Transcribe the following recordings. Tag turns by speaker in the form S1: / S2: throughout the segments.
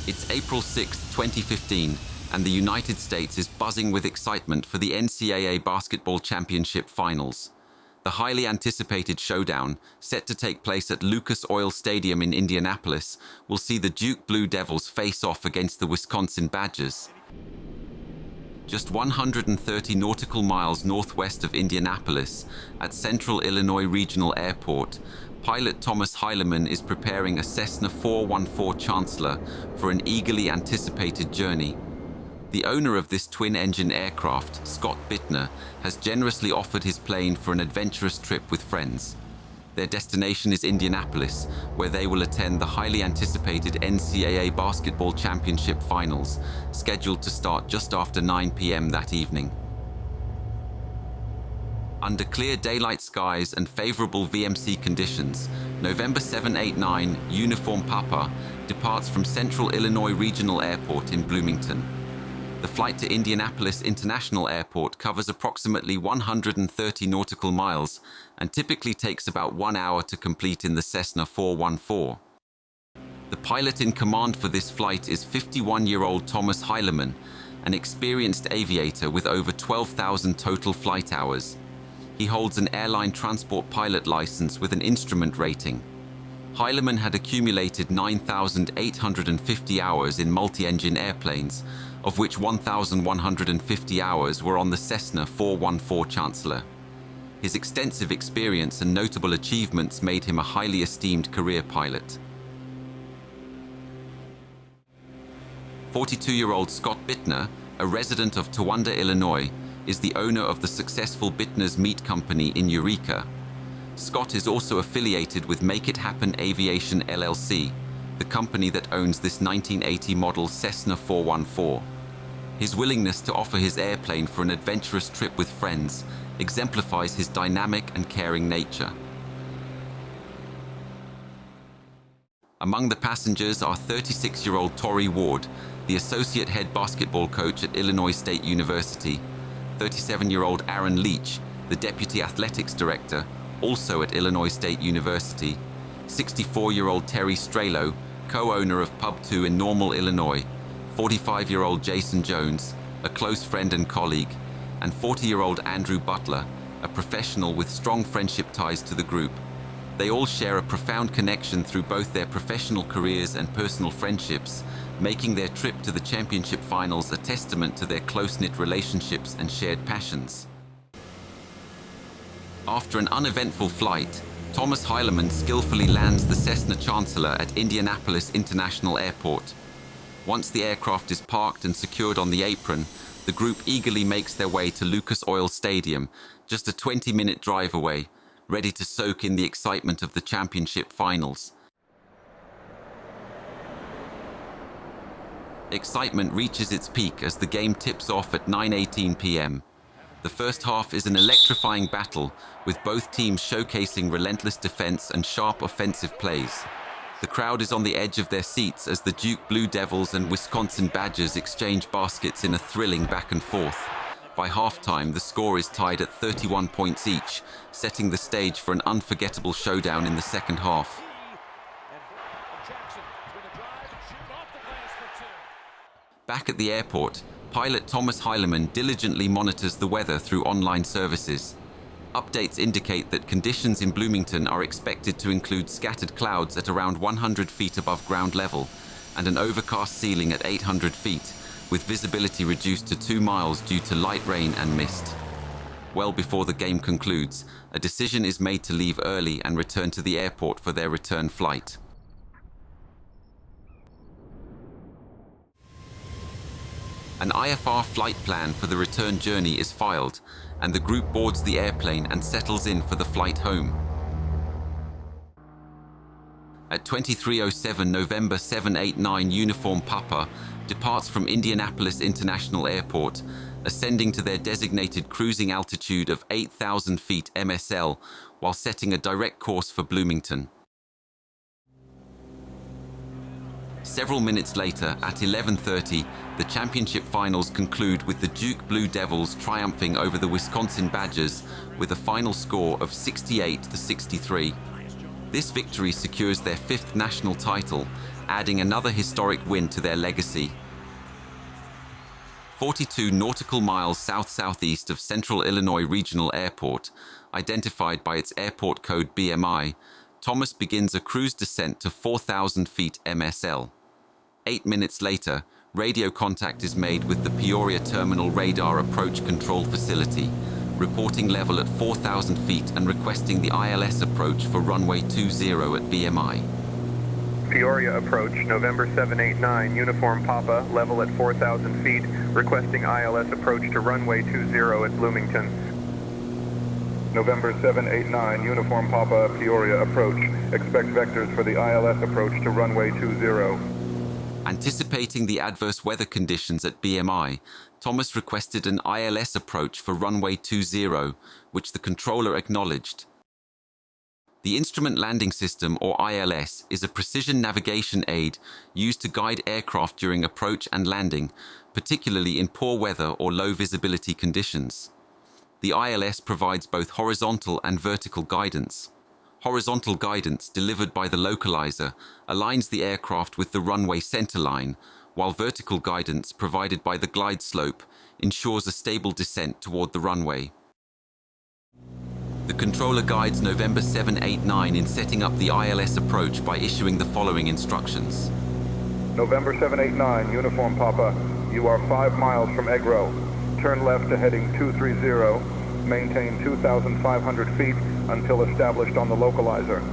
S1: It's April 6, 2015, and the United States is buzzing with excitement for the NCAA Basketball Championship Finals. The highly anticipated showdown, set to take place at Lucas Oil Stadium in Indianapolis, will see the Duke Blue Devils face off against the Wisconsin Badgers. Just 130 nautical miles northwest of Indianapolis, at Central Illinois Regional Airport, pilot Thomas Hileman is preparing a Cessna 414 Chancellor for an eagerly anticipated journey. The owner of this twin-engine aircraft, Scott Bittner, has generously offered his plane for an adventurous trip with friends. Their destination is Indianapolis, where they will attend the highly anticipated NCAA Basketball Championship Finals, scheduled to start just after 9 p.m. that evening. Under clear daylight skies and favorable VMC conditions, November 789 Uniform Papa departs from Central Illinois Regional Airport in Bloomington. The flight to Indianapolis International Airport covers approximately 130 nautical miles and typically takes about 1 hour to complete in the Cessna 414. The pilot in command for this flight is 51-year-old Thomas Hileman, an experienced aviator with over 12,000 total flight hours. He holds an airline transport pilot license with an instrument rating. Hileman had accumulated 9,850 hours in multi-engine airplanes, of which 1,150 hours were on the Cessna 414 Chancellor. His extensive experience and notable achievements made him a highly esteemed career pilot. 42-year-old Scott Bittner, a resident of Towanda, Illinois, is the owner of the successful Bittner's Meat Company in Eureka. Scott is also affiliated with Make It Happen Aviation LLC, the company that owns this 1980 model Cessna 414. His willingness to offer his airplane for an adventurous trip with friends exemplifies his dynamic and caring nature. Among the passengers are 36-year-old Tori Ward, the associate head basketball coach at Illinois State University, 37-year-old Aaron Leach, the deputy athletics director, also at Illinois State University, 64-year-old Terry Strelo, co-owner of Pub 2 in Normal, Illinois, 45-year-old Jason Jones, a close friend and colleague, and 40-year-old Andrew Butler, a professional with strong friendship ties to the group. They all share a profound connection through both their professional careers and personal friendships, making their trip to the championship finals a testament to their close-knit relationships and shared passions. After an uneventful flight, Thomas Hileman skillfully lands the Cessna Chancellor at Indianapolis International Airport. Once the aircraft is parked and secured on the apron, the group eagerly makes their way to Lucas Oil Stadium, just a 20-minute drive away, ready to soak in the excitement of the championship finals. Excitement reaches its peak as the game tips off at 9:18 p.m. The first half is an electrifying battle, with both teams showcasing relentless defense and sharp offensive plays. The crowd is on the edge of their seats as the Duke Blue Devils and Wisconsin Badgers exchange baskets in a thrilling back and forth. By halftime, the score is tied at 31 points each, setting the stage for an unforgettable showdown in the second half. Back at the airport, pilot Thomas Hileman diligently monitors the weather through online services. Updates indicate that conditions in Bloomington are expected to include scattered clouds at around 100 feet above ground level and an overcast ceiling at 800 feet, with visibility reduced to 2 miles due to light rain and mist. Well before the game concludes, a decision is made to leave early and return to the airport for their return flight. An IFR flight plan for the return journey is filed, and the group boards the airplane and settles in for the flight home. At 23:07 November 789 Uniform Papa departs from Indianapolis International Airport, ascending to their designated cruising altitude of 8,000 feet MSL while setting a direct course for Bloomington. Several minutes later, at 11:30, the championship finals conclude with the Duke Blue Devils triumphing over the Wisconsin Badgers with a final score of 68-63. This victory secures their 5th national title adding another historic win to their legacy. 42 nautical miles south-southeast of Central Illinois Regional Airport, identified by its airport code BMI, Thomas begins a cruise descent to 4,000 feet MSL. 8 minutes later, radio contact is made with the Peoria Terminal Radar Approach Control Facility, reporting level at 4,000 feet and requesting the ILS approach for runway 20 at BMI.
S2: Peoria approach, November 789, Uniform Papa, level at 4,000 feet, requesting ILS approach to runway 20 at Bloomington.
S3: November 789, Uniform Papa, Peoria approach. Expect vectors for the ILS approach to runway 20.
S1: Anticipating the adverse weather conditions at BMI, Thomas requested an ILS approach for runway 20, which the controller acknowledged. The Instrument Landing System, or ILS, is a precision navigation aid used to guide aircraft during approach and landing, particularly in poor weather or low visibility conditions. The ILS provides both horizontal and vertical guidance. Horizontal guidance, delivered by the localizer, aligns the aircraft with the runway centerline, while vertical guidance, provided by the glide slope, ensures a stable descent toward the runway. The controller guides November 789 in setting up the ILS approach by issuing the following instructions.
S3: November 789, Uniform Papa, you are 5 miles from Egro. Turn left to heading 230, maintain 2,500 feet until established on the localizer.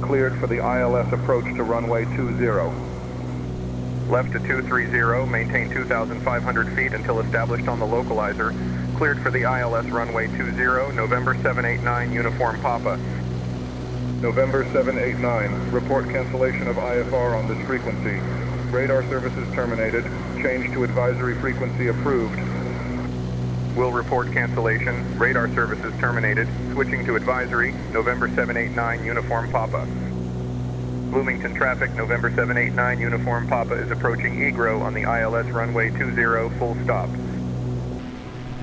S3: Cleared for the ILS approach to runway 20.
S2: Left to 230, maintain 2,500 feet until established on the localizer. Cleared for the ILS runway 20, November 789, Uniform Papa.
S3: November 789, report cancellation of IFR on this frequency. Radar services terminated. Change to advisory frequency approved.
S2: Will report cancellation. Radar services terminated. Switching to advisory, November 789, Uniform Papa. Bloomington traffic, November 789, Uniform Papa is approaching Egro on the ILS runway 20, full stop.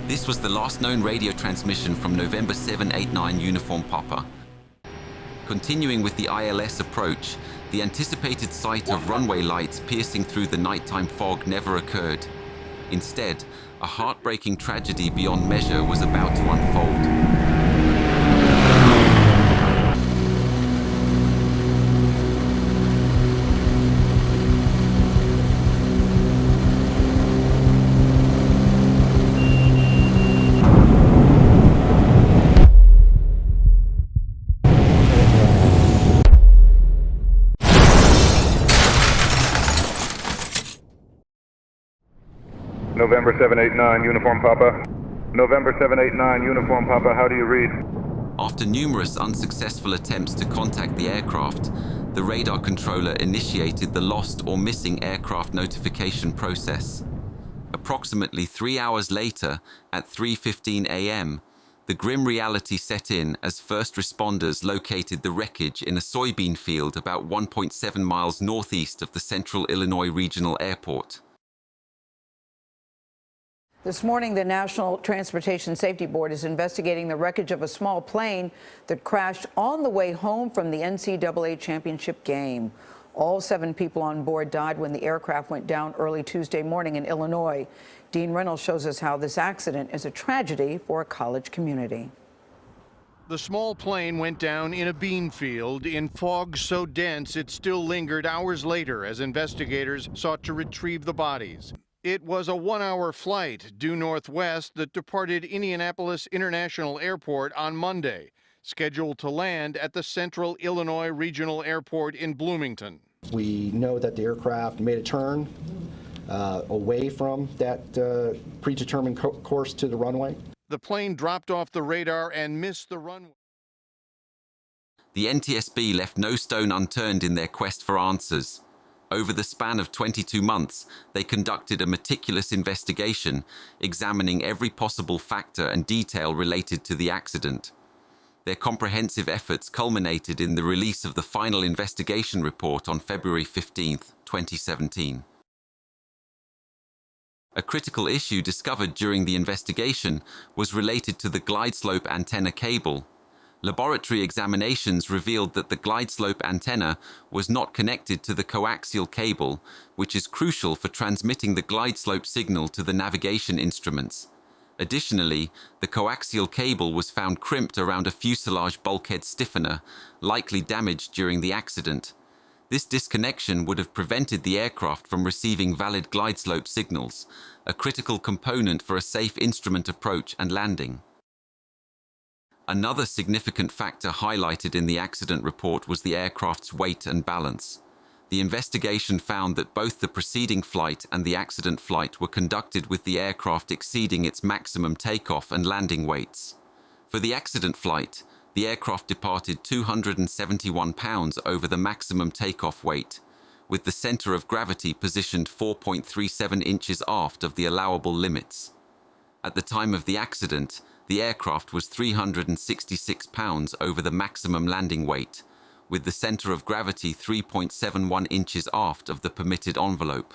S1: This was the last known radio transmission from November 789 Uniform Papa. Continuing with the ILS approach, the anticipated sight of runway lights piercing through the nighttime fog never occurred. Instead, a heartbreaking tragedy beyond measure was about to unfold.
S3: November 789, Uniform Papa. November 789, Uniform Papa, how do you read?
S1: After numerous unsuccessful attempts to contact the aircraft, the radar controller initiated the lost or missing aircraft notification process. Approximately 3 hours later, at 3:15 a.m., the grim reality set in as first responders located the wreckage in a soybean field about 1.7 miles northeast of the Central Illinois Regional Airport.
S4: This morning, the National Transportation Safety Board is investigating the wreckage of a small plane that crashed on the way home from the NCAA Championship game. All 7 people on board died when the aircraft went down early Tuesday morning in Illinois. Dean Reynolds shows us how this accident is a tragedy for a college community.
S5: The small plane went down in a bean field in fog so dense it still lingered hours later as investigators sought to retrieve the bodies. It was a 1-hour flight due northwest that departed Indianapolis International Airport on Monday, scheduled to land at the Central Illinois Regional Airport in Bloomington.
S6: We know that the aircraft made a turn away from that predetermined course to the runway.
S5: The plane dropped off the radar and missed the runway.
S1: The NTSB left no stone unturned in their quest for answers. Over the span of 22 months, they conducted a meticulous investigation, examining every possible factor and detail related to the accident. Their comprehensive efforts culminated in the release of the final investigation report on February 15, 2017. A critical issue discovered during the investigation was related to the glide slope antenna cable. Laboratory examinations revealed that the glide slope antenna was not connected to the coaxial cable, which is crucial for transmitting the glide slope signal to the navigation instruments. Additionally, the coaxial cable was found crimped around a fuselage bulkhead stiffener, likely damaged during the accident. This disconnection would have prevented the aircraft from receiving valid glide slope signals, a critical component for a safe instrument approach and landing. Another significant factor highlighted in the accident report was the aircraft's weight and balance. The investigation found that both the preceding flight and the accident flight were conducted with the aircraft exceeding its maximum takeoff and landing weights. For the accident flight, the aircraft departed 271 pounds over the maximum takeoff weight, with the center of gravity positioned 4.37 inches aft of the allowable limits. At the time of the accident, the aircraft was 366 pounds over the maximum landing weight, with the center of gravity 3.71 inches aft of the permitted envelope.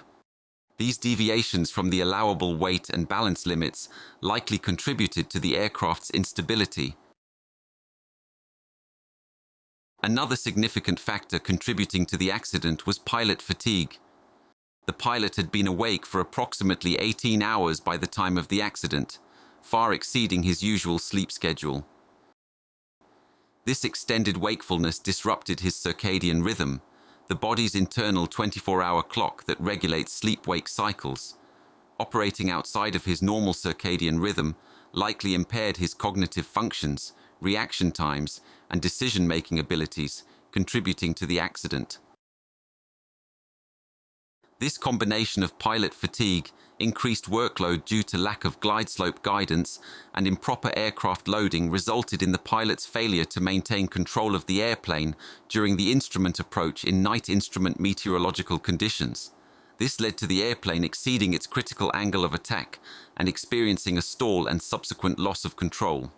S1: These deviations from the allowable weight and balance limits likely contributed to the aircraft's instability. Another significant factor contributing to the accident was pilot fatigue. The pilot had been awake for approximately 18 hours by the time of the accident, far exceeding his usual sleep schedule. This extended wakefulness disrupted his circadian rhythm, the body's internal 24-hour clock that regulates sleep-wake cycles. Operating outside of his normal circadian rhythm likely impaired his cognitive functions, reaction times, and decision-making abilities, contributing to the accident. This combination of pilot fatigue, increased workload due to lack of glide slope guidance, and improper aircraft loading resulted in the pilot's failure to maintain control of the airplane during the instrument approach in night instrument meteorological conditions. This led to the airplane exceeding its critical angle of attack and experiencing a stall and subsequent loss of control.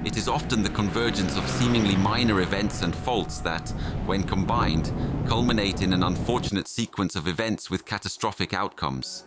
S1: It is often the convergence of seemingly minor events and faults that, when combined, culminate in an unfortunate sequence of events with catastrophic outcomes.